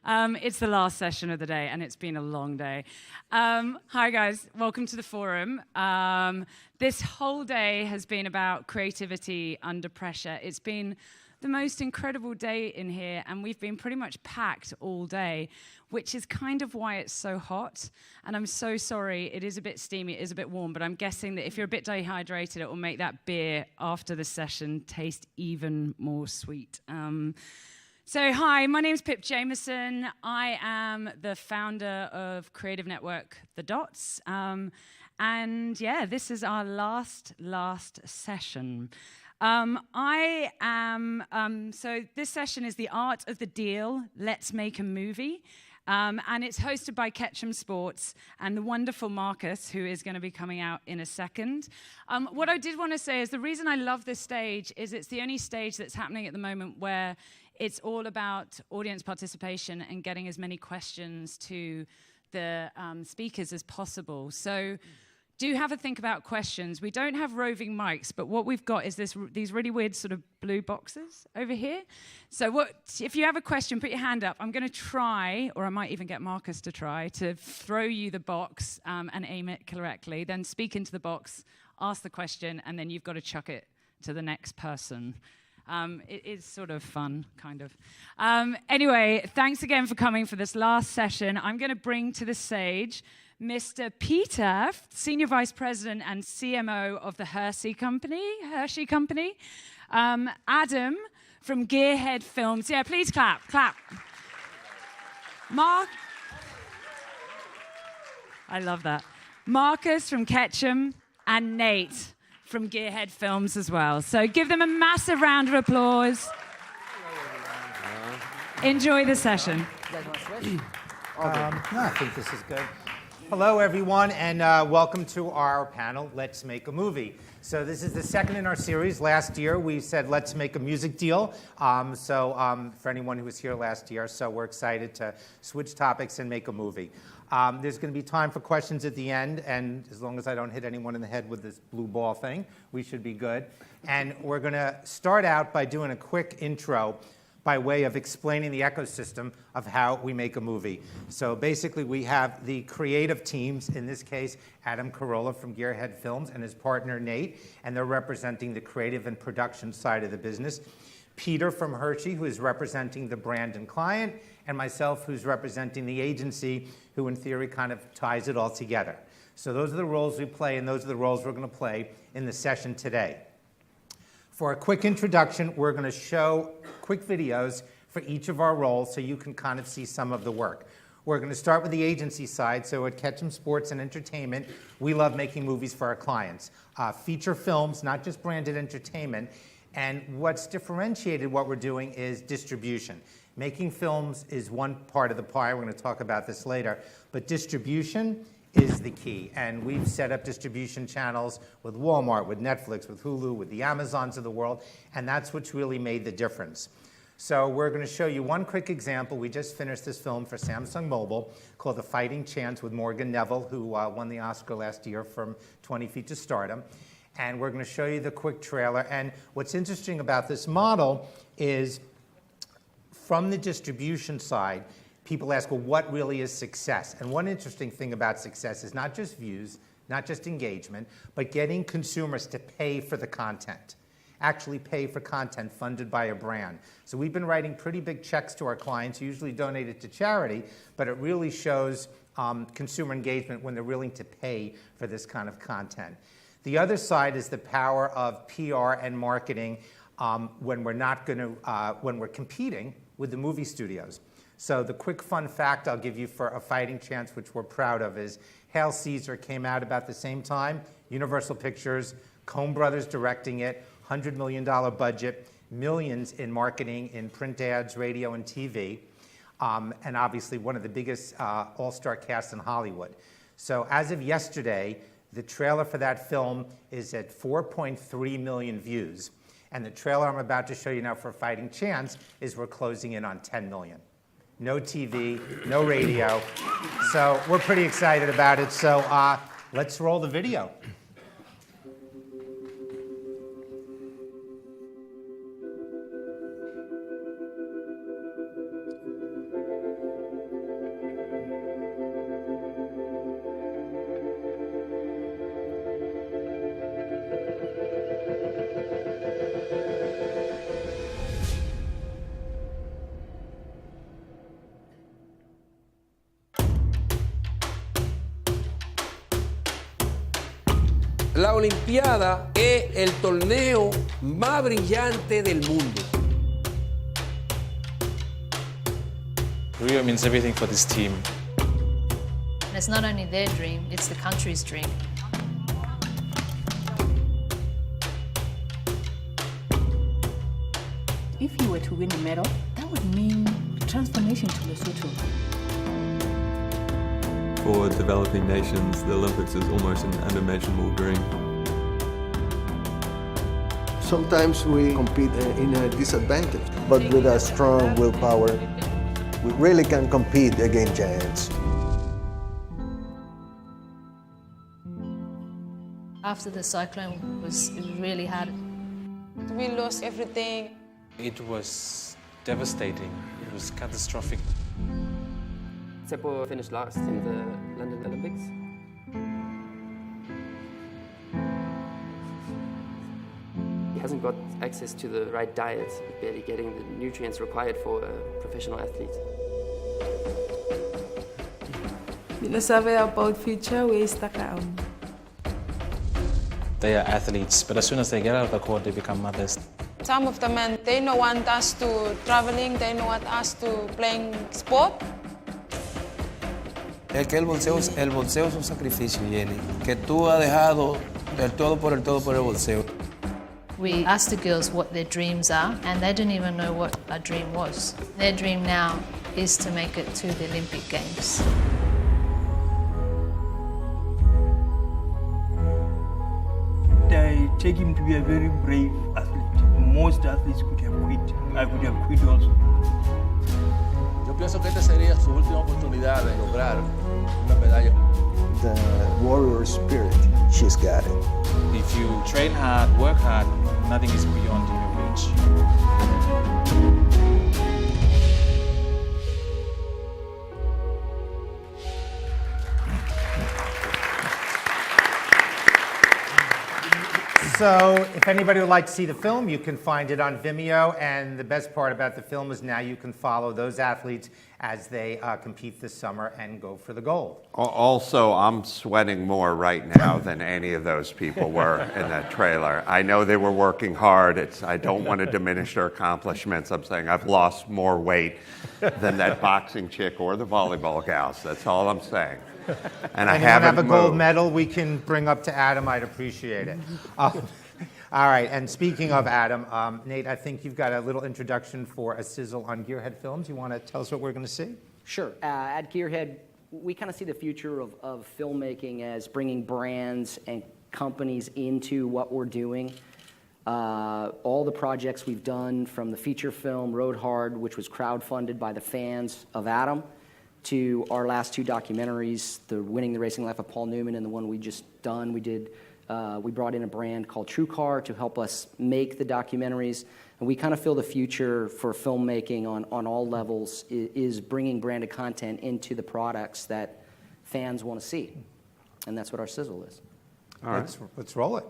It's the last session of the day, and it's been a long day. Hi, guys. Welcome to the forum. This whole day has been about creativity under pressure. It's been the most incredible day in here, and we've been pretty much packed all day, which is kind of why it's so hot. And I'm so sorry, it is a bit steamy, it is a bit warm, but I'm guessing that if you're a bit dehydrated, it will make that beer after the session taste even more sweet. So hi, my name's Pip Jameson. I am the founder of creative network The Dots. And yeah, this is our last session. So this session is The Art of the Deal, Let's Make a Movie. And it's hosted by Ketchum Sports and the wonderful Marcus, who is going to be coming out in a second. What I did want to say is the reason I love this stage is it's the only stage that's happening at the moment where it's all about audience participation and getting as many questions to the speakers as possible. So do have a think about questions. We don't have roving mics, but what we've got is these really weird sort of blue boxes over here. So if you have a question, put your hand up. I'm going to try, or I might even get Marcus to try, to throw you the box and aim it correctly. Then speak into the box, ask the question, and then you've got to chuck it to the next person. It is sort of fun, kind of. Anyway, thanks again for coming for this last session. I'm going to bring to the stage Mr. Peter, Senior Vice President and CMO of the Hershey Company. Adam from Gearhead Films. Yeah, please clap. I love that. Marcus from Ketchum and Nate from Gearhead Films as well. So give them a massive round of applause. Enjoy the session. I think this is good. Hello, everyone, and welcome to our panel, Let's Make a Movie. So this is the second in our series. Last year, we said, let's make a music deal. For anyone who was here last year, so we're excited to switch topics and make a movie. There's going to be time for questions at the end, and as long as I don't hit anyone in the head with this blue ball thing, we should be good. And we're going to start out by doing a quick intro by way of explaining the ecosystem of how we make a movie. So basically, we have the creative teams, in this case, Adam Corolla from Gearhead Films and his partner, Nate, and they're representing the creative and production side of the business. Peter from Hershey, who is representing the brand and client, and myself, who's representing the agency, who in theory kind of ties it all together. So those are the roles we play, and those are the roles we're going to play in the session today. For a quick introduction, we're going to show quick videos for each of our roles so you can kind of see some of the work. We're going to start with the agency side. So at Ketchum Sports and Entertainment, we love making movies for our clients. Feature films, not just branded entertainment. And what's differentiated what we're doing is distribution. Making films is one part of the pie. We're going to talk about this later. But distribution is the key. And we've set up distribution channels with Walmart, with Netflix, with Hulu, with the Amazons of the world. And that's what's really made the difference. So we're going to show you one quick example. We just finished this film for Samsung Mobile called The Fighting Chance with Morgan Neville, who won the Oscar last year from 20 Feet to Stardom. And we're going to show you the quick trailer. And what's interesting about this model is from the distribution side, people ask, well, what really is success? And one interesting thing about success is not just views, not just engagement, but getting consumers to pay for the content, actually pay for content funded by a brand. So we've been writing pretty big checks to our clients, usually donated to charity, but it really shows consumer engagement when they're willing to pay for this kind of content. The other side is the power of PR and marketing when we're competing with the movie studios. So the quick fun fact I'll give you for A Fighting Chance, which we're proud of, is Hail Caesar came out about the same time. Universal Pictures, Coen Brothers directing it, $100 million budget, millions in marketing, in print ads, radio, and TV, and obviously one of the biggest all-star casts in Hollywood. So as of yesterday, the trailer for that film is at 4.3 million views. And the trailer I'm about to show you now for A Fighting Chance is we're closing in on 10 million. No TV, no radio. So we're pretty excited about it. So let's roll the video. La Olimpiada es el torneo más brillante del mundo. Rio means everything for this team. And it's not only their dream, it's the country's dream. If you were to win a medal, that would mean transformation to Lesotho. For developing nations, the Olympics is almost an unimaginable dream. Sometimes we compete in a disadvantage, but with a strong willpower, we really can compete against giants. After the cyclone, it was really hard. We lost everything. It was devastating. It was catastrophic. Seppo finished last in the London Olympics. He hasn't got access to the right diet, barely getting the nutrients required for a professional athlete. We don't survey about future, we're stuck out. They are athletes, but as soon as they get out of the court, they become mothers. Some of the men, they don't want us to traveling, they don't want us to playing sport. Es que el boxeo es un sacrificio, Jenny, que tú has dejado el todo por el boxeo. We asked the girls what their dreams are, and they didn't even know what a dream was. Their dream now is to make it to the Olympic Games. I take him to be a very brave athlete. Most athletes could have quit. I could have quit also. Yo pienso que esta sería su última oportunidad de lograr una medalla. The warrior spirit, she's got it. If you train hard, work hard, nothing is beyond your reach. So if anybody would like to see the film, you can find it on Vimeo. And the best part about the film is now you can follow those athletes as they compete this summer and go for the gold. Also, I'm sweating more right now than any of those people were in that trailer. I know they were working hard. I don't want to diminish their accomplishments. I'm saying I've lost more weight than that boxing chick or the volleyball gals. That's all I'm saying. And I haven't have a gold moved. medal we can bring up to Adam, I'd appreciate it. All right, and speaking of Adam, Nate, I think you've got a little introduction for a sizzle on Gearhead Films. You want to tell us what we're going to see? Sure. At Gearhead, we kind of see the future of filmmaking as bringing brands and companies into what we're doing. All the projects we've done, from the feature film Road Hard, which was crowdfunded by the fans of Adam, to our last two documentaries, the Winning the Racing Life of Paul Newman and the one we just done. We brought in a brand called TrueCar to help us make the documentaries. And we kind of feel the future for filmmaking on all levels is bringing branded content into the products that fans want to see. And that's what our sizzle is. All right. Let's roll it.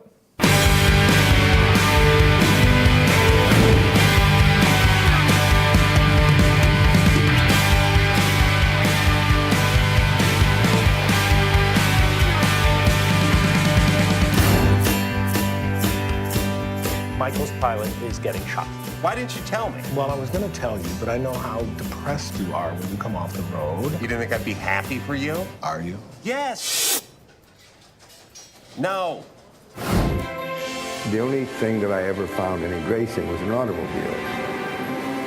Michael's pilot is getting shot. Why didn't you tell me? Well, I was going to tell you, but I know how depressed you are when you come off the road. You didn't think I'd be happy for you? Are you? Yes. No. The only thing that I ever found any grace in was an automobile.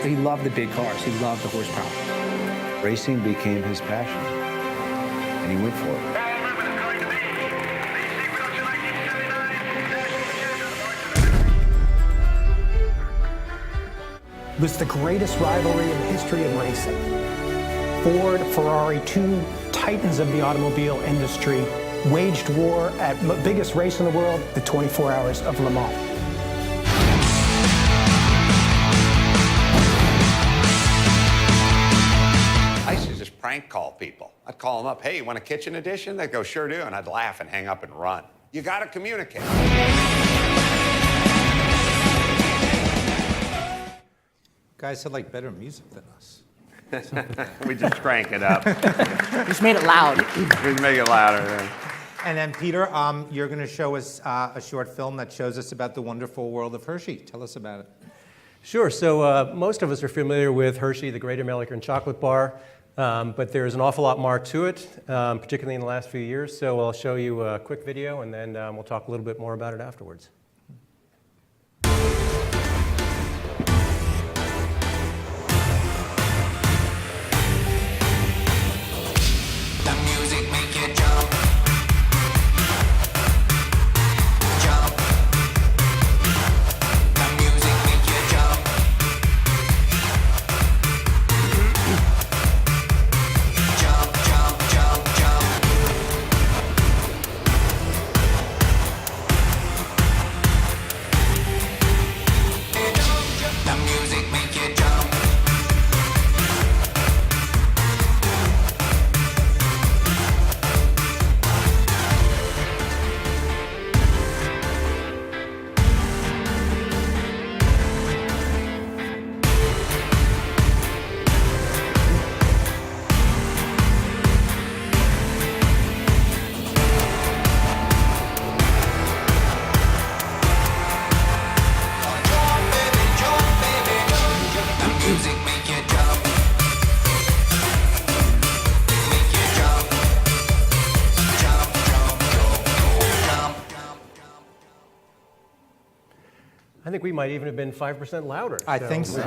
He loved the big cars. He loved the horsepower. Racing became his passion, and he went for it. It was the greatest rivalry in the history of racing. Ford, Ferrari, two titans of the automobile industry, waged war at the biggest race in the world, the 24 Hours of Le Mans. I used to just prank call people. I'd call them up, hey, you want a kitchen edition? They'd go, sure do. And I'd laugh and hang up and run. You got to communicate. Guys had like better music than us. We just crank it up. Just made it loud. Just make it louder. And then Peter, you're going to show us a short film that shows us about the wonderful world of Hershey. Tell us about it. Sure. So most of us are familiar with Hershey, the great American chocolate bar, but there's an awful lot more to it, particularly in the last few years. So I'll show you a quick video, and then we'll talk a little bit more about it afterwards. I think we might even have been 5% louder. I think so.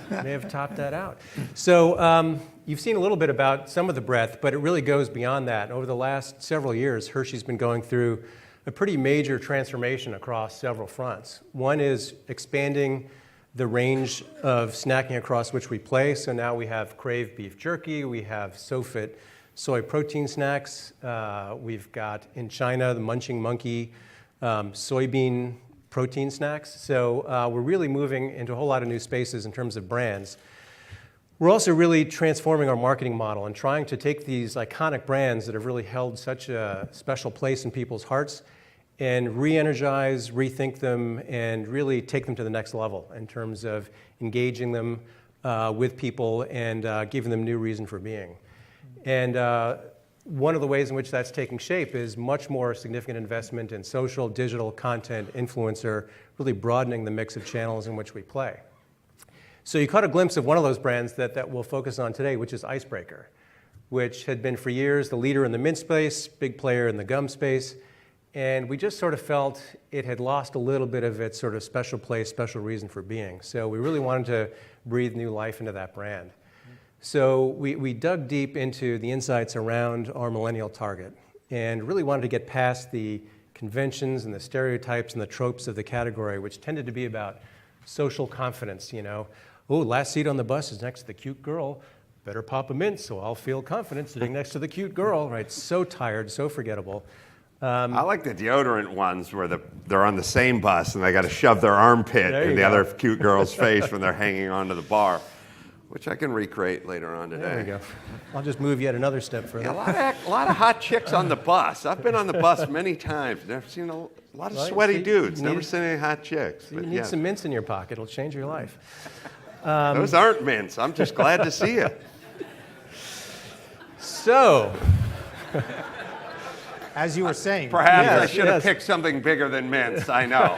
May have topped that out. So you've seen a little bit about some of the breadth, but it really goes beyond that. Over the last several years, Hershey's been going through a pretty major transformation across several fronts. One is expanding the range of snacking across which we play. So now we have Crave beef jerky, we have SoFit soy protein snacks, we've got in China the Munching Monkey soybean protein snacks. So we're really moving into a whole lot of new spaces in terms of brands. We're also really transforming our marketing model and trying to take these iconic brands that have really held such a special place in people's hearts and re-energize, rethink them, and really take them to the next level in terms of engaging them with people and giving them new reason for being. And one of the ways in which that's taking shape is much more significant investment in social, digital content, influencer, really broadening the mix of channels in which we play. So you caught a glimpse of one of those brands that we'll focus on today, which is Icebreaker, which had been for years the leader in the mint space, big player in the gum space, and we just sort of felt it had lost a little bit of its sort of special place, special reason for being. So we really wanted to breathe new life into that brand. So we dug deep into the insights around our millennial target and really wanted to get past the conventions and the stereotypes and the tropes of the category, which tended to be about social confidence, you know. Oh, last seat on the bus is next to the cute girl. Better pop a mint so I'll feel confident sitting next to the cute girl, right? So tired, so forgettable. I like the deodorant ones where they're on the same bus and they got to shove their armpit in the other cute girl's face when they're hanging onto the bar. Which I can recreate later on today. There we go. I'll just move yet another step further. Yeah, a lot of hot chicks on the bus. I've been on the bus many times. Never seen a lot of sweaty dudes. Never seen any hot chicks. You need some mints in your pocket. It'll change your life. Those aren't mints. I'm just glad to see you. So, as you were saying, perhaps I should have picked something bigger than mints. I know.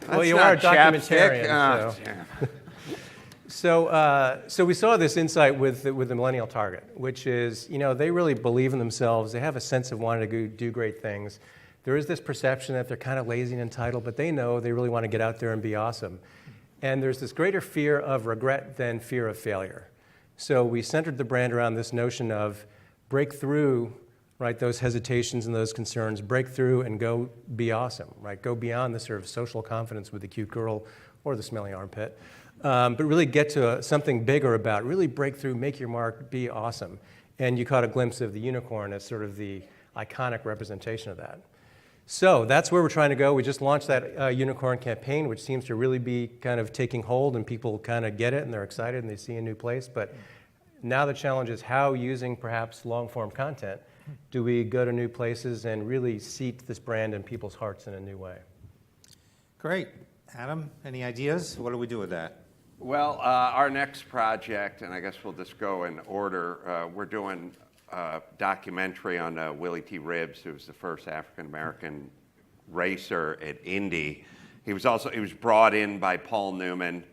Well, you are a documentarian. So we saw this insight with the millennial target, which is, you know, they really believe in themselves. They have a sense of wanting to do great things. There is this perception that they're kind of lazy and entitled, but they know they really want to get out there and be awesome. And there's this greater fear of regret than fear of failure. So we centered the brand around this notion of break through, right, those hesitations and those concerns, break through and go be awesome, right? Go beyond the sort of social confidence with the cute girl or the smelly armpit. But really get to something bigger about, really break through, make your mark, be awesome. And you caught a glimpse of the unicorn as sort of the iconic representation of that. So that's where we're trying to go. We just launched that unicorn campaign, which seems to really be kind of taking hold, and people kind of get it, and they're excited, and they see a new place. But now the challenge is how, using perhaps long-form content, do we go to new places and really seat this brand in people's hearts in a new way? Great. Adam, any ideas? What do we do with that? Well, our next project, and I guess we'll just go in order, we're doing documentary on Willie T. Ribbs, who was the first African-American racer at Indy. He was brought in by Paul Newman.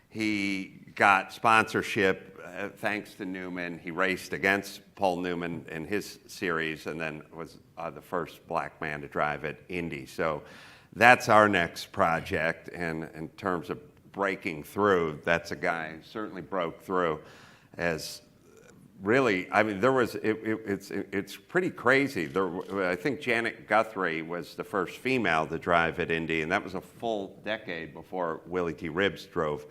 He got sponsorship thanks to Newman. He raced against Paul Newman in his series and then was the first black man to drive at Indy. So that's our next project. And in terms of breaking through, that's a guy who certainly broke through as really, I mean, it's pretty crazy. I think Janet Guthrie was the first female to drive at Indy, and that was a full decade before Willie T. Ribbs drove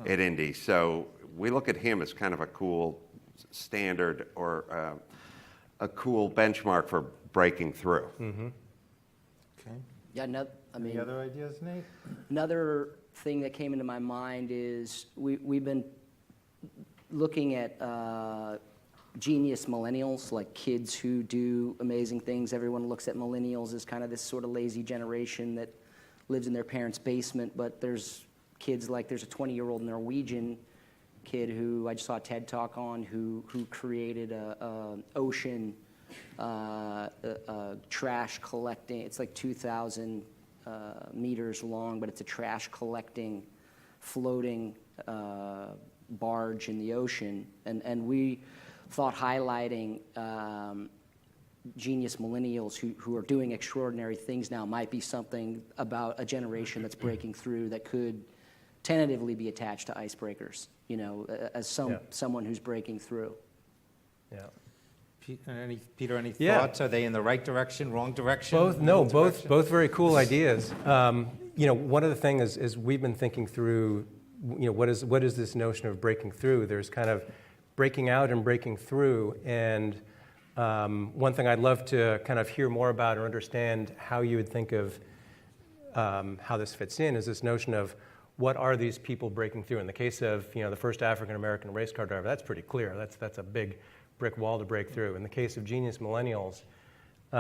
at Indy. So we look at him as kind of a cool standard or a cool benchmark for breaking through. Mm-hmm. Okay. Yeah, Any other ideas, Nate? Another thing that came into my mind is we've been looking at genius millennials, like kids who do amazing things. Everyone looks at millennials as kind of this sort of lazy generation that lives in their parents' basement, but there's kids like there's a 20-year-old Norwegian kid who I just saw a TED Talk on who created a ocean trash collecting. It's like 2,000 meters long, but it's a trash collecting floating barge in the ocean, and we thought highlighting genius millennials who are doing extraordinary things now might be something about a generation that's breaking through that could tentatively be attached to icebreakers, you know, as someone who's breaking through. Yeah. Peter, any Yeah. thoughts? Are they in the right direction, wrong direction? Both very cool ideas. You know, one of the things is we've been thinking through, you know, what is this notion of breaking through? There's kind of breaking out and breaking through, and one thing I'd love to kind of hear more about or understand how you would think of how this fits in is this notion of what are these people breaking through? In the case of, you know, the first African-American race car driver, that's pretty clear. That's a big brick wall to break through. In the case of genius millennials, you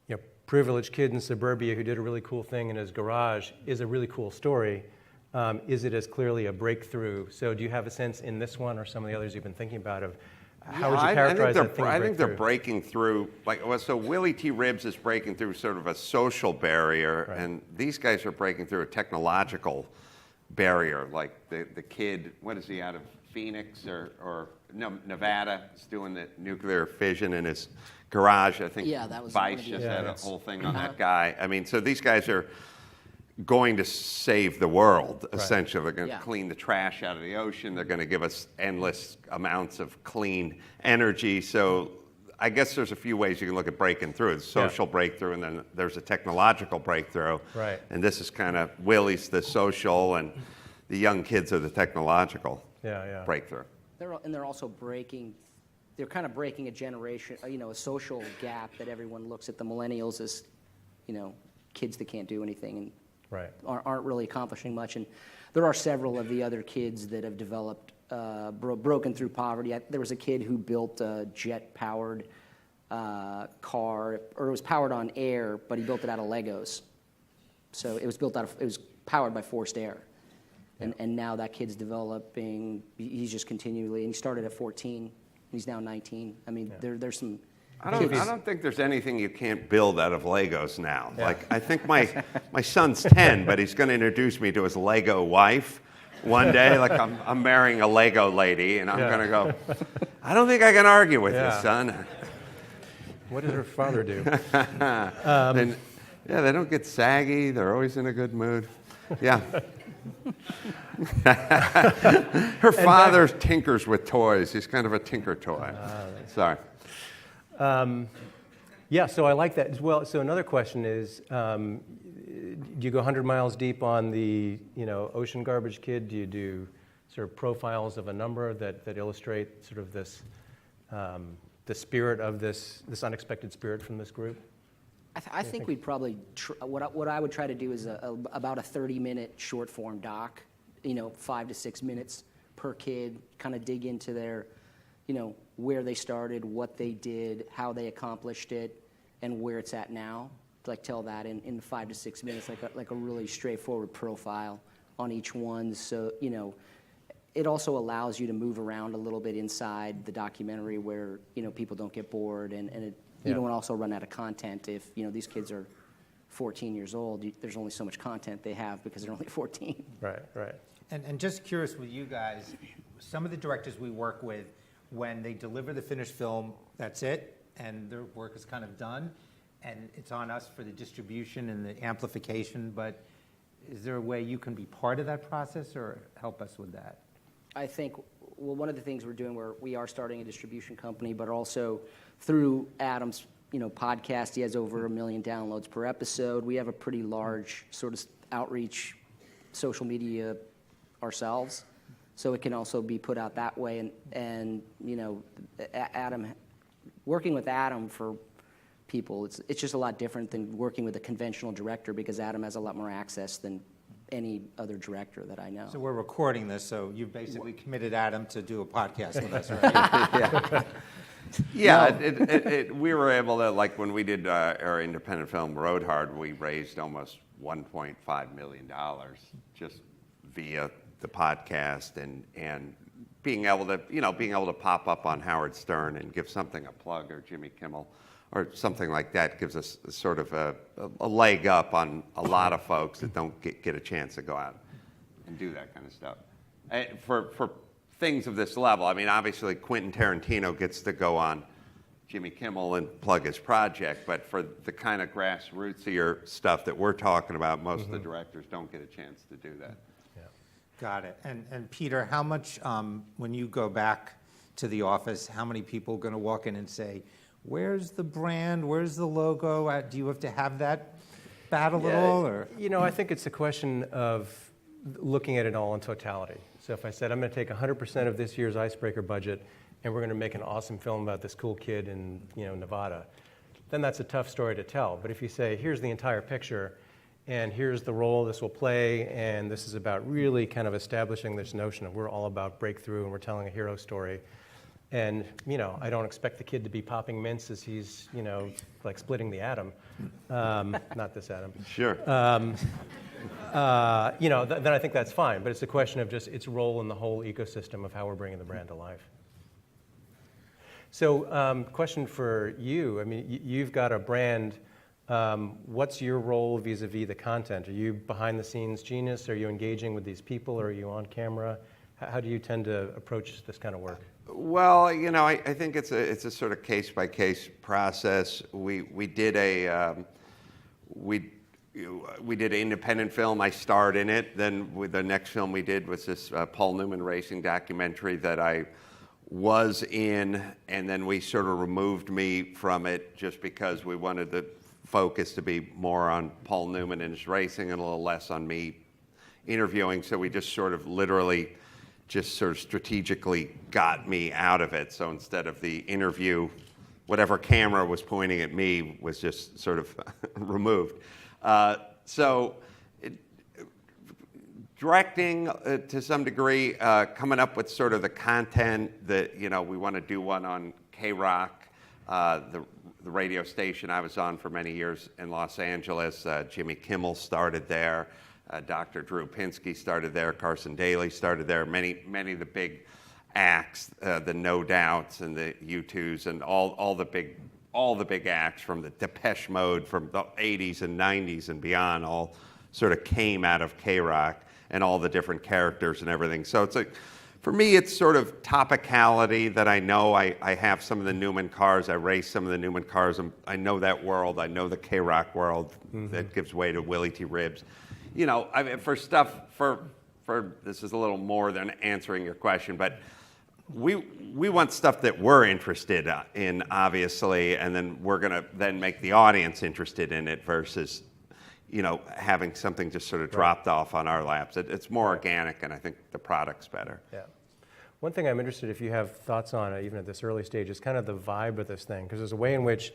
know, privileged kid in suburbia who did a really cool thing in his garage is a really cool story. Is it as clearly a breakthrough? So do you have a sense in this one or some of the others you've been thinking about of how would you characterize that thing? I think they're breaking through, so Willie T. Ribbs is breaking through sort of a social barrier, right. And these guys are breaking through a technological barrier, like the kid, what is he, out of Phoenix or no, Nevada, is doing the nuclear fission in his garage. I think Vice just had a whole thing on that guy. I mean, so these guys are going to save the world, essentially. They're going to clean the trash out of the ocean. They're going to give us endless amounts of clean energy. So I guess there's a few ways you can look at breaking through. It's social breakthrough, and then there's a technological breakthrough. Right. And this is kind of Willie's the social, and the young kids are the technological breakthrough. They're also breaking. They're kind of breaking a generation, you know, a social gap that everyone looks at the millennials as, you know, kids that can't do anything and aren't really accomplishing much. And there are several of the other kids that have developed, broken through poverty. There was a kid who built a jet-powered car, or it was powered on air, but he built it out of Legos. So it was powered by forced air. And now that kid's developing, he's just continually, and he started at 14, he's now 19. I mean, there's some I don't think there's anything you can't build out of Legos now. Yeah. Like, I think my son's 10, but he's going to introduce me to his Lego wife one day. Like, I'm marrying a Lego lady, and I'm going to go, I don't think I can argue with you, son. What does her father do? They don't get saggy. They're always in a good mood. Yeah. Her father tinkers with toys. He's kind of a tinker toy. Sorry. Yeah, so I like that as well. So another question is, do you go 100 miles deep on the, you know, ocean garbage kid? Do you do sort of profiles of a number that illustrate sort of this, the spirit of this unexpected spirit from this group? I think we'd probably, what I would try to do is about a 30-minute short-form doc, you know, 5 to 6 minutes per kid, kind of dig into their, you know, where they started, what they did, how they accomplished it, and where it's at now. Like tell that in 5 to 6 minutes, like a really straightforward profile on each one. So, you know, it also allows you to move around a little bit inside the documentary where, people don't get bored, and you don't also run out of content if, these kids are 14 years old. There's only so much content they have because they're only 14. Right. And just curious with you guys, some of the directors we work with, when they deliver the finished film, that's it, and their work is kind of done, and it's on us for the distribution and the amplification, but is there a way you can be part of that process or help us with that? I think, one of the things we're doing, we are starting a distribution company, but also through Adam's, podcast, he has over 1 million downloads per episode. We have a pretty large sort of outreach social media ourselves, so it can also be put out that way. And Adam, working with Adam for people, it's just a lot different than working with a conventional director, because Adam has a lot more access than any other director that I know. So we're recording this, so you've basically committed Adam to do a podcast with us, right? Yeah, we were able to, like when we did our independent film Road Hard, we raised almost $1.5 million just via the podcast and being able to pop up on Howard Stern and give something a plug, or Jimmy Kimmel or something like that gives us sort of a leg up on a lot of folks that don't get a chance to go out and do that kind of stuff. For things of this level, I mean, obviously Quentin Tarantino gets to go on Jimmy Kimmel and plug his project, but for the kind of grassrootsier stuff that we're talking about, most of the directors don't get a chance to do that. Got it. And Peter, how much, when you go back to the office, how many people are going to walk in and say, where's the brand, where's the logo? Do you have to have that battle at all? Or? I think it's a question of looking at it all in totality. So if I said, I'm going to take 100% of this year's Icebreaker budget, and we're going to make an awesome film about this cool kid in Nevada, then that's a tough story to tell. But if you say, here's the entire picture, and here's the role this will play, and this is about really kind of establishing this notion of we're all about breakthrough and we're telling a hero story. And, I don't expect the kid to be popping mints as he's, like splitting the atom. Not this atom. Sure. Then I think that's fine. But it's a question of just its role in the whole ecosystem of how we're bringing the brand to life. So, question for you. I mean, you've got a brand. What's your role vis-a-vis the content? Are you behind the scenes genius? Are you engaging with these people? Or are you on camera? How do you tend to approach this kind of work? Well, I think it's a sort of case by case process. We did an independent film. I starred in it. Then the next film we did was this Paul Newman racing documentary that I was in, and then we sort of removed me from it just because we wanted the focus to be more on Paul Newman and his racing and a little less on me interviewing. So we just sort of literally just sort of strategically got me out of it. So instead of the interview, whatever camera was pointing at me was just sort of removed. Directing to some degree, coming up with sort of the content that, we want to do one on K-Rock, the radio station I was on for many years in Los Angeles. Jimmy Kimmel started there. Dr. Drew Pinsky started there. Carson Daly started there. Many of the big acts, the No Doubts and the U2s and all the big acts from the Depeche Mode from the 80s and 90s and beyond all sort of came out of K-Rock and all the different characters and everything. So for me, it's sort of topicality that I know. I have some of the Newman cars. I race some of the Newman cars. I know that world. I know the K-Rock world that gives way to Willie T. Ribbs. For this is a little more than answering your question, but we want stuff that we're interested in, obviously, and then we're going to then make the audience interested in it versus, having something just sort of dropped off on our laps. It's more organic, and I think the product's better. Yeah. One thing I'm interested if you have thoughts on it, even at this early stage, is kind of the vibe of this thing, because there's a way in which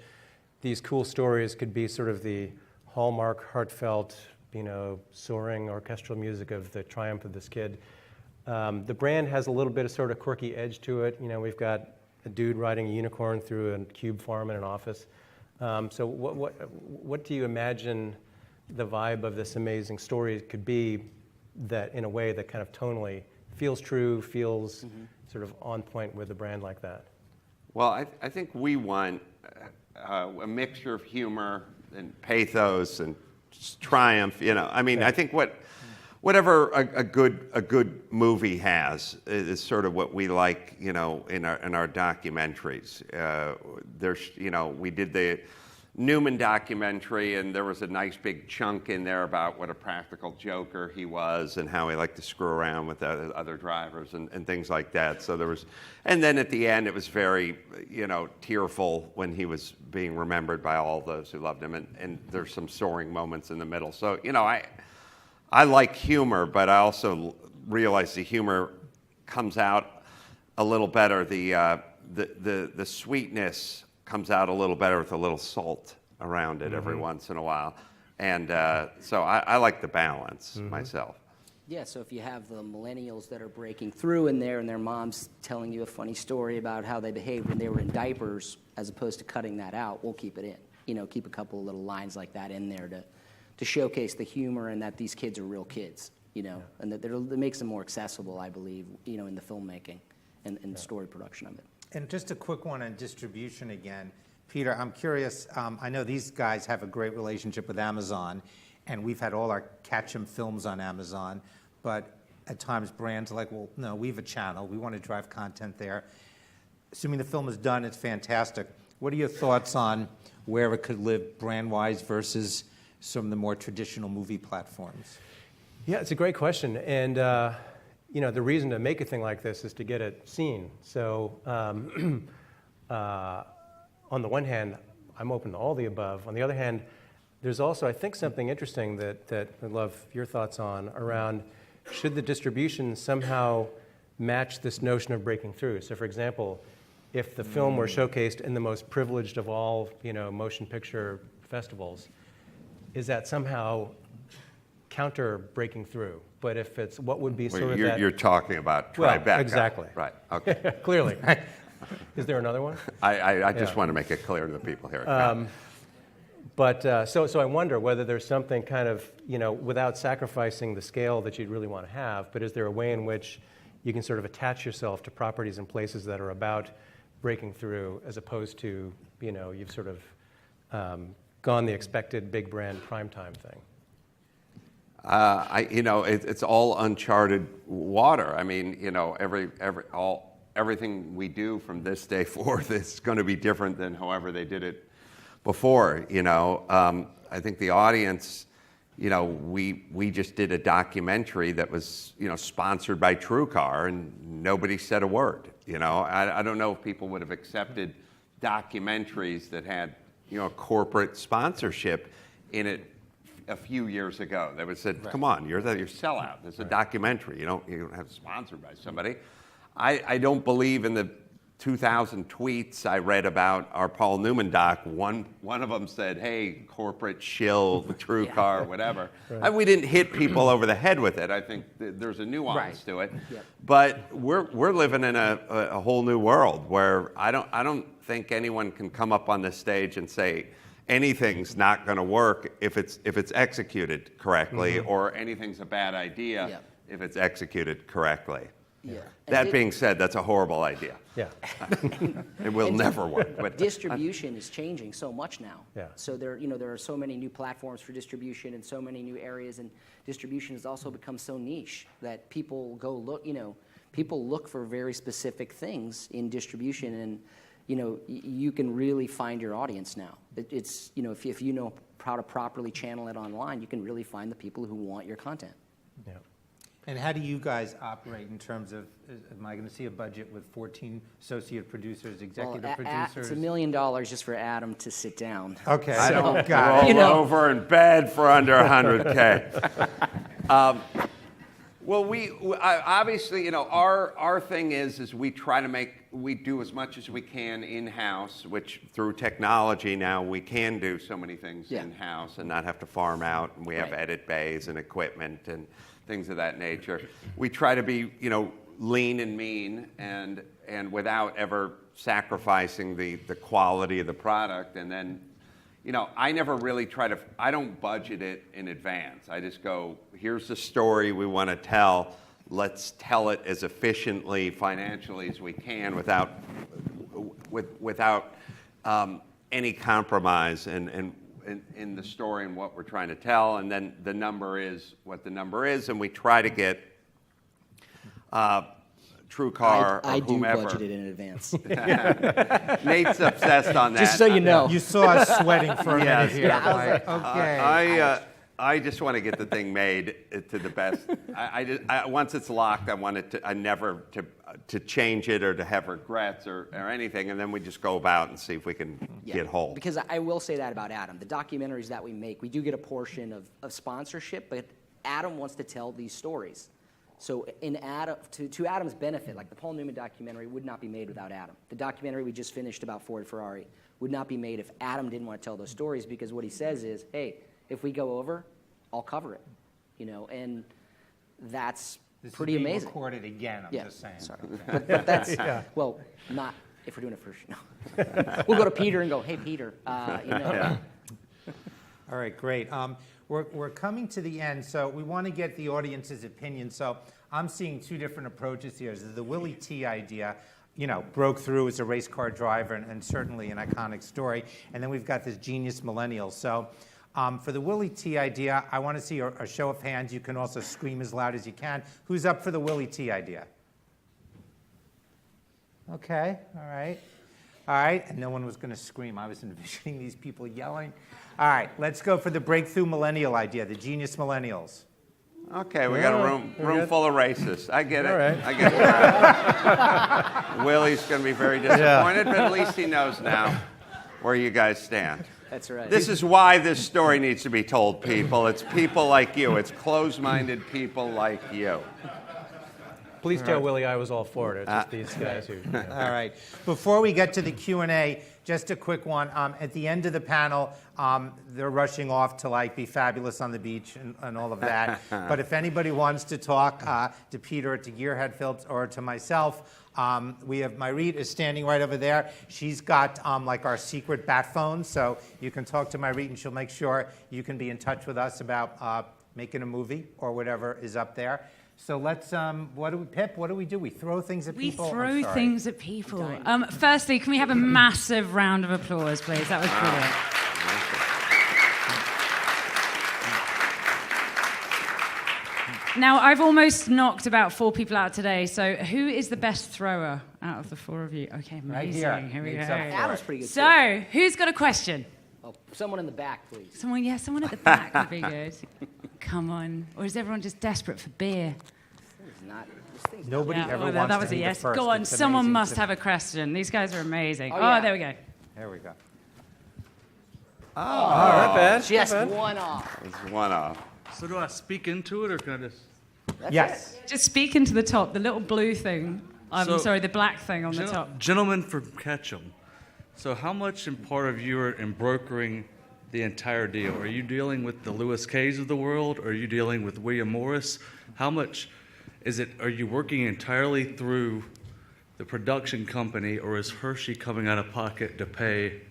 these cool stories could be sort of the hallmark, heartfelt, soaring orchestral music of the triumph of this kid. The brand has a little bit of sort of quirky edge to it. We've got a dude riding a unicorn through a cube farm in an office. So what do you imagine the vibe of this amazing story could be that, in a way, that kind of tonally feels true, feels sort of on point with a brand like that? Well, I think we want a mixture of humor and pathos and triumph. I mean, I think whatever a good movie has is sort of what we like. In our documentaries. We did the Newman documentary, and there was a nice big chunk in there about what a practical joker he was and how he liked to screw around with other drivers and things like that. So there was, and then at the end it was very, tearful when he was being remembered by all those who loved him, and there's some soaring moments in the middle. So, I like humor, but I also realize the humor comes out a little better. The sweetness comes out a little better with a little salt around it every once in a while. And so I like the balance myself. Yeah, so if you have the millennials that are breaking through in there and their mom's telling you a funny story about how they behaved when they were in diapers, as opposed to cutting that out, we'll keep it in. Keep a couple of little lines like that in there to showcase the humor and that these kids are real kids, and that it makes them more accessible, I believe, in the filmmaking and story production of it. And just a quick one on distribution again. Peter, I'm curious, I know these guys have a great relationship with Amazon, and we've had all our Catch 'em films on Amazon, but at times brands are like, well, no, we have a channel, we want to drive content there. Assuming the film is done, it's fantastic. What are your thoughts on where it could live brand-wise versus some of the more traditional movie platforms? Yeah, it's a great question. And the reason to make a thing like this is to get it seen. So on the one hand, I'm open to all the above. On the other hand, there's also, I think, something interesting that I'd love your thoughts on around, should the distribution somehow match this notion of breaking through? So for example, if the film were showcased in the most privileged of all, motion picture festivals, is that somehow counter breaking through? But if it's, what would be sort of that... You're talking about Tribeca. Exactly. Right, okay. Clearly. Is there another one? I just want to make it clear to the people here. So I wonder whether there's something kind of, without sacrificing the scale that you'd really want to have, but is there a way in which you can sort of attach yourself to properties and places that are about breaking through, as opposed to, you've sort of gone the expected big brand primetime thing? It's all uncharted water. I mean, everything we do from this day forth is going to be different than however they did it before. I think the audience, we just did a documentary that was, sponsored by TrueCar, and nobody said a word. I don't know if people would have accepted documentaries that had, corporate sponsorship in it a few years ago. They would have said, come on, you're sellout. It's a documentary. You don't have sponsored by somebody. I don't believe in the 2,000 tweets I read about our Paul Newman doc. One of them said, hey, corporate shill, TrueCar, whatever. Right. We didn't hit people over the head with it. I think there's a nuance to it. Yep. But we're living in a whole new world where I don't think anyone can come up on this stage and say anything's not going to work if it's executed correctly, or anything's a bad idea if it's executed correctly. Yeah. That being said, that's a horrible idea. Yeah. It will never work. But distribution is changing so much now. Yeah. So there are so many new platforms for distribution and so many new areas, and distribution has also become so niche that people go look. People look for very specific things in distribution, and you can really find your audience now. It's if you know how to properly channel it online, you can really find the people who want your content. Yeah. And how do you guys operate in terms of, am I going to see a budget with 14 associate producers, executive producers? It's $1 million just for Adam to sit down. Okay. I don't roll over in bed for under 100K. Well, we obviously, our thing is we try to we do as much as we can in-house, which through technology now we can do so many things in-house and not have to farm out, and we have edit bays and equipment and things of that nature. We try to be, lean and mean and without ever sacrificing the quality of the product. And then, I never really I don't budget it in advance. I just go, here's the story we want to tell. let's tell it as efficiently financially as we can without any compromise in the story and what we're trying to tell. And then the number is what the number is, and we try to get TrueCar I or do whomever. budget it in advance. Nate's obsessed on that. Just so you know. You saw us sweating for a minute here. Yeah, I was like, okay. I just want to get the thing made to the best. Once it's locked, I never to change it or to have regrets or anything, and then we just go about and see if we can get whole. Because I will say that about Adam. The documentaries that we make, we do get a portion of sponsorship, but Adam wants to tell these stories. So to Adam's benefit, like the Paul Newman documentary would not be made without Adam. The documentary we just finished about Ford Ferrari would not be made if Adam didn't want to tell those stories, because what he says is, hey, if we go over, I'll cover it, and that's pretty being amazing. Recorded again, I'm just saying. Sorry. Okay. But that's, well, not if we're doing it first. No. We'll go to Peter and go, hey, Peter, Yeah. All right, great. We're coming to the end, so we want to get the audience's opinion. So I'm seeing two different approaches here. The Willie T idea, broke through as a race car driver and certainly an iconic story. And then we've got this genius millennial. So for the Willie T idea, I want to see a show of hands. You can also scream as loud as you can. Who's up for the Willie T idea? Okay, all right. All right, and no one was going to scream. I was envisioning these people yelling. All right, let's go for the breakthrough millennial idea, the genius millennials. Okay, we got a room full of racists. I get it. All right. I get it. Willie's going to be very disappointed, but at least he knows now where you guys stand. That's right. This is why this story needs to be told, people. It's people like you. It's closed-minded people like you. Please tell Willie I was all for it. It's just these guys who. All right. Before we get to the Q&A, just a quick one. At the end of the panel, they're rushing off to be fabulous on the beach and all of that. But if anybody wants to talk to Peter, to Gearhead Phillips, or to myself, we have Myreet is standing right over there. She's got our secret bat phone, so you can talk to Myreet and she'll make sure you can be in touch with us about making a movie or whatever is up there. So let's, Pip, what do? We throw things at people? We throw things at people. Firstly, can we have a massive round of applause, please? That was brilliant. Now, I've almost knocked about 4 people out today, so who is the best thrower out of the 4 of you? Okay, amazing. Right here. Here we go. Adam's pretty good. So, who's got a question? Oh, someone in the back, please. Someone at the back would be good. Come on. Or is everyone just desperate for beer? Nobody ever wants that was to a be yes. the first. Go on, It's someone amazing must to- have a question. These guys are amazing. Oh, yeah. There we go. There we go. Oh, not bad. Just not bad. one off. It's one off. So do I speak into it, or can I just... Yes. Just speak into the top, the little blue thing. The black thing on the top. Gentlemen from Ketchum. So how much in part of you are in brokering the entire deal? Are you dealing with the Louis K's of the world? Or are you dealing with William Morris? How much is it? Are you working entirely through the production company, or is Hershey coming out of pocket to pay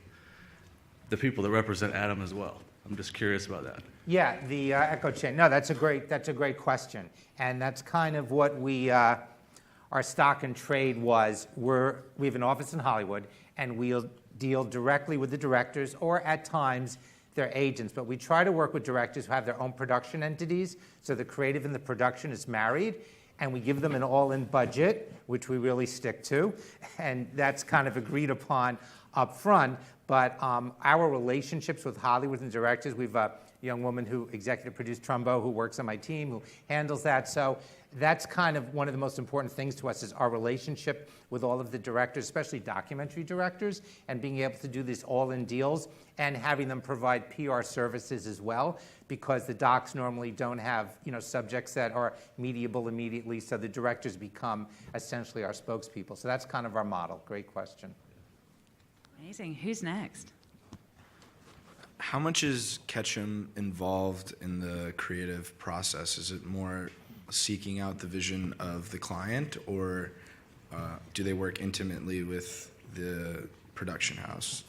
the people that represent Adam as well? I'm just curious about that. Yeah, the echo chain. No, that's a great question, and that's kind of what we our stock and trade was. We have an office in Hollywood, and we'll deal directly with the directors, or at times their agents. But we try to work with directors who have their own production entities, so the creative and the production is married, and we give them an all-in budget, which we really stick to, and that's kind of agreed upon up front. But our relationships with Hollywood and directors, we've a young woman who executive produced Trumbo, who works on my team, who handles that. So that's kind of one of the most important things to us, is our relationship with all of the directors, especially documentary directors, and being able to do these all-in deals and having them provide PR services as well, because the docs normally don't have subjects that are mediable immediately, so the directors become essentially our spokespeople. So that's kind of our model. Great question. Amazing. Who's next? How much is Ketchum involved in the creative process? Is it more seeking out the vision of the client, or do they work intimately with the production house?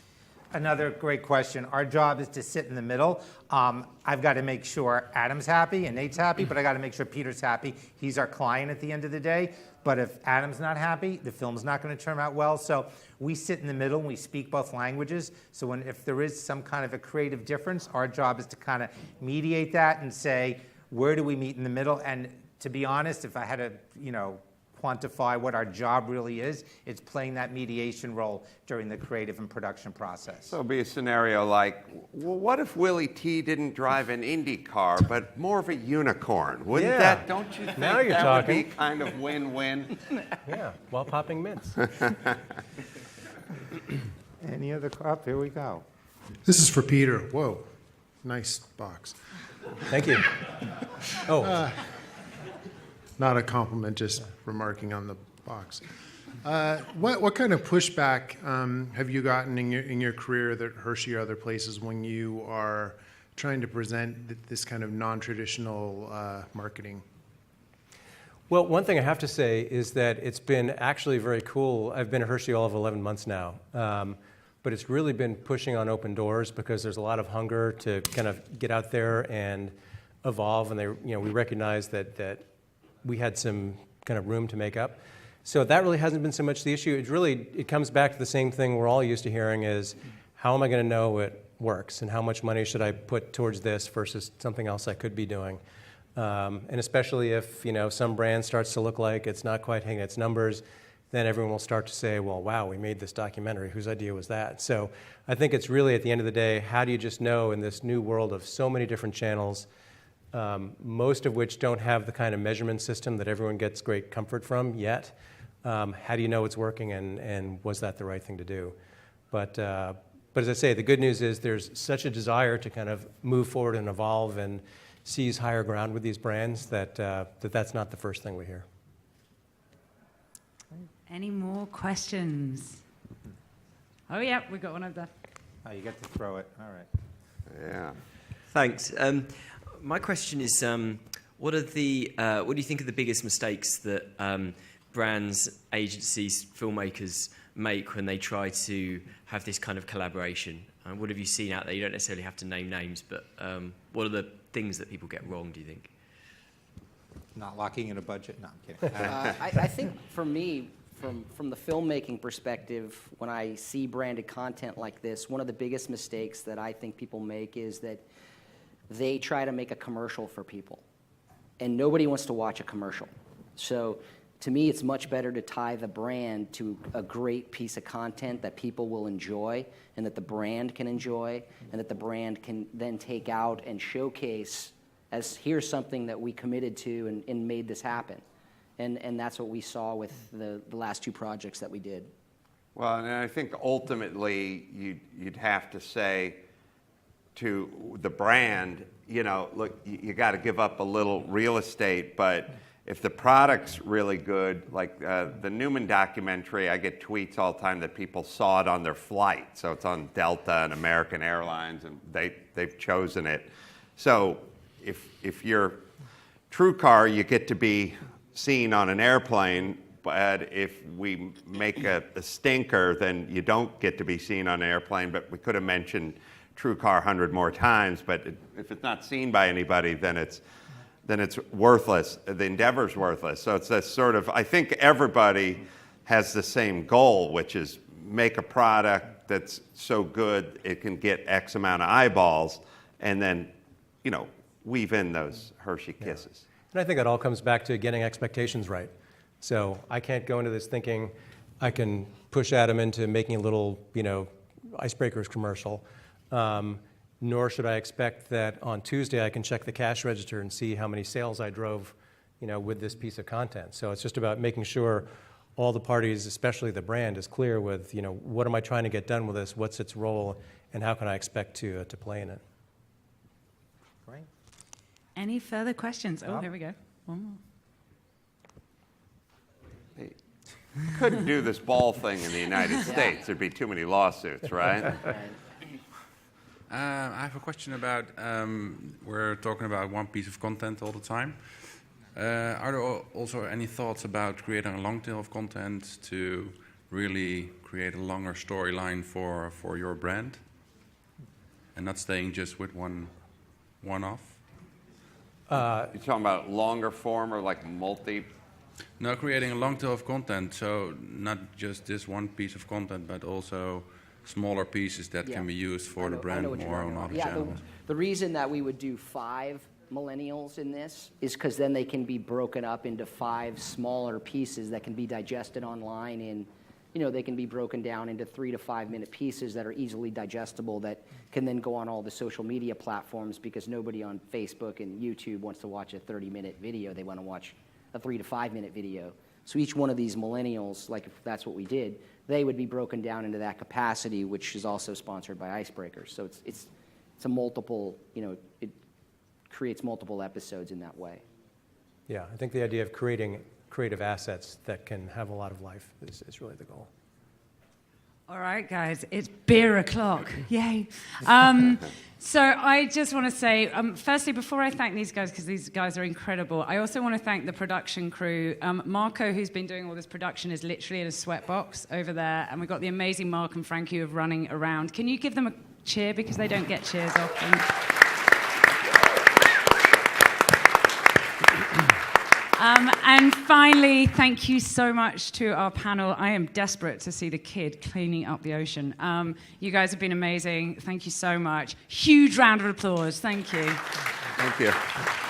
another great question. Our job is to sit in the middle. I've got to make sure Adam's happy and Nate's happy, but I got to make sure Peter's happy. He's our client at the end of the day. But if Adam's not happy, the film's not going to turn out well. So we sit in the middle and we speak both languages. So if there is some kind of a creative difference, our job is to kind of mediate that and say, where do we meet in the middle? And to be honest, if I had to, quantify what our job really is, it's playing that mediation role during the creative and production process. So it'll be a scenario like, well, what if Willie T didn't drive an Indy car, but more of a unicorn? Wouldn't that, don't you think Now you're that talking. would be kind of win-win? Yeah, while popping mints. Any other, here we go. This is for Peter. Whoa, nice box. Thank you. Oh. Not a compliment, just remarking on the box. What kind of pushback have you gotten in your career at Hershey or other places when you are trying to present this kind of non-traditional marketing? Well, one thing I have to say is that it's been actually very cool. I've been at Hershey all of 11 months now, but it's really been pushing on open doors because there's a lot of hunger to kind of get out there and evolve, and we recognize that we had some kind of room to make up. So that really hasn't been so much the issue. It comes back to the same thing we're all used to hearing is, how am I going to know it works? And how much money should I put towards this versus something else I could be doing? And especially if, some brand starts to look like it's not quite hitting its numbers, then everyone will start to say, well, wow, we made this documentary. Whose idea was that? So I think it's really, at the end of the day, how do you just know in this new world of so many different channels, most of which don't have the kind of measurement system that everyone gets great comfort from yet. How do you know it's working, and was that the right thing to do? But as I say, the good news is there's such a desire to kind of move forward and evolve and seize higher ground with these brands that's not the first thing we hear. Any more questions? Oh, yeah, we got one of the... Oh, you get to throw it. All right. Yeah. Thanks. My question is, what do you think are the biggest mistakes that brands, agencies, filmmakers make when they try to have this kind of collaboration? What have you seen out there? You don't necessarily have to name names, but what are the things that people get wrong, do you think? Not locking in a budget? No, I'm kidding. I think for me, from the filmmaking perspective, when I see branded content like this, one of the biggest mistakes that I think people make is that they try to make a commercial for people, and nobody wants to watch a commercial. So to me, it's much better to tie the brand to a great piece of content that people will enjoy and that the brand can enjoy and that the brand can then take out and showcase as, here's something that we committed to and made this happen. And that's what we saw with the last two projects that we did. Well, and I think ultimately you'd have to say to the brand, look, you got to give up a little real estate, but if the product's really good, like the Newman documentary, I get tweets all the time that people saw it on their flight. So it's on Delta and American Airlines, and they've chosen it. So if you're TrueCar, you get to be seen on an airplane, but if we make a stinker, then you don't get to be seen on an airplane. But we could have mentioned TrueCar 100 more times, but if it's not seen by anybody, then it's worthless. The endeavor's worthless. So it's this sort of, I think everybody has the same goal, which is make a product that's so good it can get X amount of eyeballs, and then, weave in those Hershey kisses. And I think it all comes back to getting expectations right. So I can't go into this thinking I can push Adam into making a little, icebreakers commercial. Nor should I expect that on Tuesday I can check the cash register and see how many sales I drove, with this piece of content. So it's just about making sure all the parties, especially the brand, is clear with, what am I trying to get done with this? What's its role? And how can I expect to play in it? Great. Any further questions? Oh, here we go. One more. Hey, couldn't do this ball thing in the United States. There'd be too many lawsuits, right? I have a question about, we're talking about one piece of content all the time. Are there also any thoughts about creating a long tail of content to really create a longer storyline for your brand, and not staying just with one-off? You're talking about longer form or like multi? No, creating a long tail of content, so not just this one piece of content, but also smaller pieces that can be used for the brand more on other channels. The reason that we would do 5 millennials in this is because then they can be broken up into 5 smaller pieces that can be digested online, and they can be broken down into 3 to 5 minute pieces that are easily digestible that can then go on all the social media platforms, because nobody on Facebook and YouTube wants to watch a 30-minute video. They want to watch a 3 to 5 minute video. So each one of these millennials, like if that's what we did, they would be broken down into that capacity, which is also sponsored by Icebreakers. So it's a multiple, it creates multiple episodes in that way. Yeah, I think the idea of creating creative assets that can have a lot of life is really the goal. All right, guys, it's beer o'clock. Yay. So I just want to say, firstly, before I thank these guys, because these guys are incredible, I also want to thank the production crew. Marco, who's been doing all this production, is literally in a sweatbox over there, and we've got the amazing Mark and Frankie who are running around. Can you give them a cheer, because they don't get cheers often? And finally, thank you so much to our panel. I am desperate to see the kid cleaning up the ocean. You guys have been amazing. Thank you so much. Huge round of applause. Thank you. Thank you.